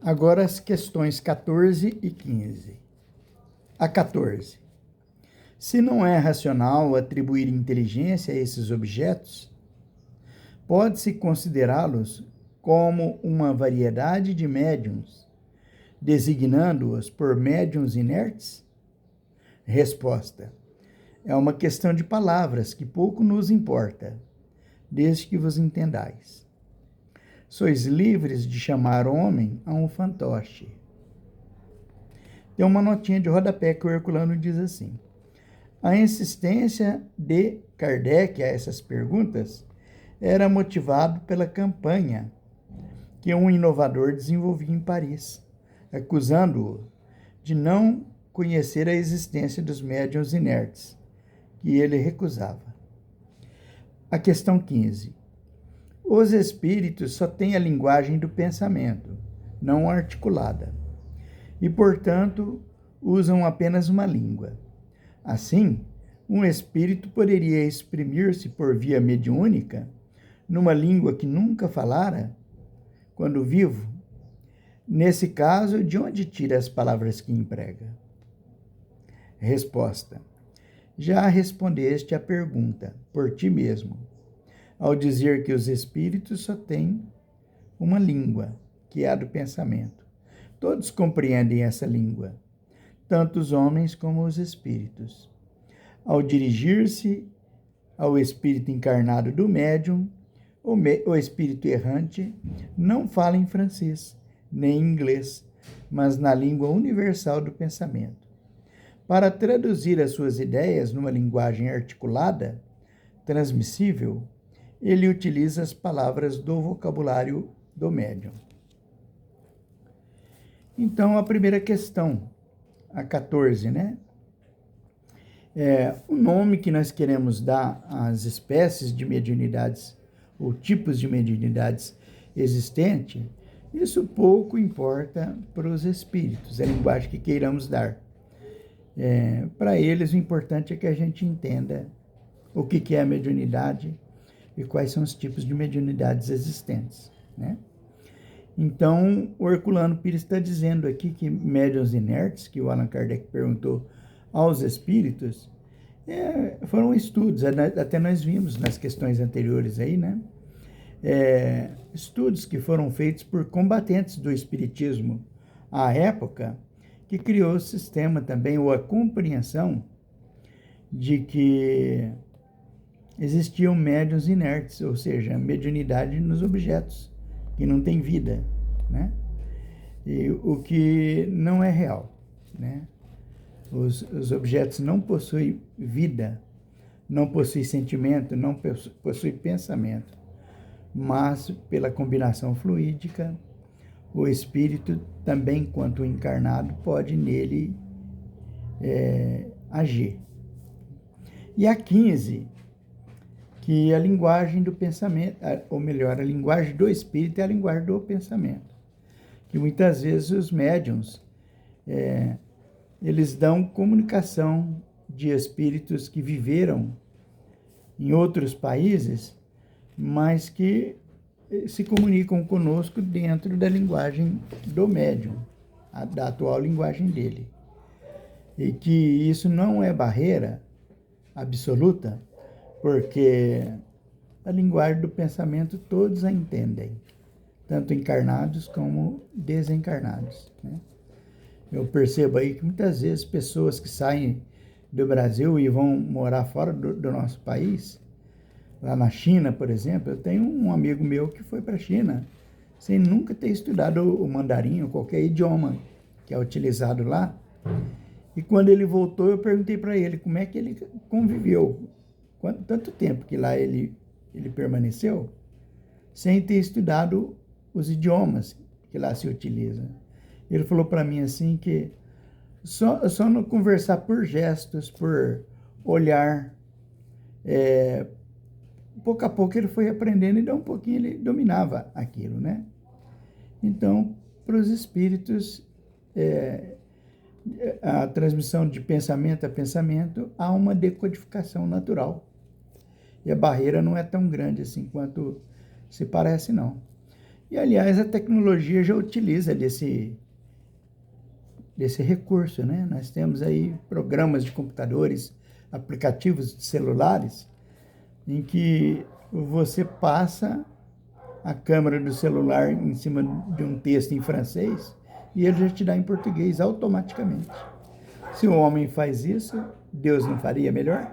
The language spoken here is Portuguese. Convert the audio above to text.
Agora as questões 14 e 15. A 14. Se não é racional atribuir inteligência a esses objetos, pode-se considerá-los como uma variedade de médiuns, designando-os por médiuns inertes? Resposta. É uma questão de palavras que pouco nos importa, desde que vos entendais. Sois livres de chamar homem a um fantoche. Tem uma notinha de rodapé que o Herculano diz assim: a insistência de Kardec a essas perguntas era motivado pela campanha que um inovador desenvolvia em Paris, acusando-o de não conhecer a existência dos médiuns inertes, que ele recusava. A questão 15. Os espíritos só têm a linguagem do pensamento, não articulada, e, portanto, usam apenas uma língua. Assim, um espírito poderia exprimir-se por via mediúnica numa língua que nunca falara, quando vivo. Nesse caso, de onde tira as palavras que emprega? Resposta. Já respondeste à pergunta por ti mesmo, ao dizer que os espíritos só têm uma língua, que é a do pensamento. Todos compreendem essa língua, tanto os homens como os espíritos. Ao dirigir-se ao espírito encarnado do médium, o espírito errante não fala em francês, nem em inglês, mas na língua universal do pensamento. Para traduzir as suas ideias numa linguagem articulada, transmissível, ele utiliza as palavras do vocabulário do médium. Então, a primeira questão, a 14, né? O nome que nós queremos dar às espécies de mediunidades ou tipos de mediunidades existentes, isso pouco importa para os espíritos, a linguagem que queiramos dar. Para eles, o importante é que a gente entenda o que é a mediunidade e quais são os tipos de mediunidades existentes, né? Então, o Herculano Pires está dizendo aqui que médiuns inertes, que o Allan Kardec perguntou aos espíritos, foram estudos, até nós vimos nas questões anteriores aí, né? Estudos que foram feitos por combatentes do espiritismo à época, que criou o sistema também, ou a compreensão de que existiam médiuns inertes, ou seja, mediunidade nos objetos, que não tem vida, né? E o que não é real, né? Os objetos não possuem vida, não possuem sentimento, não possuem pensamento, mas pela combinação fluídica, o espírito também, quanto encarnado, pode nele agir. E a 15, que a linguagem do pensamento, ou melhor, a linguagem do espírito é a linguagem do pensamento. Que muitas vezes os médiuns, eles dão comunicação de espíritos que viveram em outros países, mas que se comunicam conosco dentro da linguagem do médium, da atual linguagem dele. E que isso não é barreira absoluta, porque a linguagem do pensamento todos a entendem, tanto encarnados como desencarnados, né? Eu percebo aí que muitas vezes pessoas que saem do Brasil e vão morar fora do nosso país, lá na China, por exemplo, eu tenho um amigo meu que foi para a China sem nunca ter estudado o mandarim ou qualquer idioma que é utilizado lá. E quando ele voltou, eu perguntei para ele como é que ele conviveu, tanto tempo que lá ele permaneceu, sem ter estudado os idiomas que lá se utilizam. Ele falou para mim assim que só não conversar por gestos, por olhar, pouco a pouco ele foi aprendendo e de um pouquinho ele dominava aquilo, né? Então, para os espíritos, a transmissão de pensamento a pensamento, há uma decodificação natural. E a barreira não é tão grande assim quanto se parece, não. E, aliás, a tecnologia já utiliza desse recurso, né? Nós temos aí programas de computadores, aplicativos de celulares, em que você passa a câmera do celular em cima de um texto em francês e ele já te dá em português automaticamente. Se o homem faz isso, Deus não faria melhor?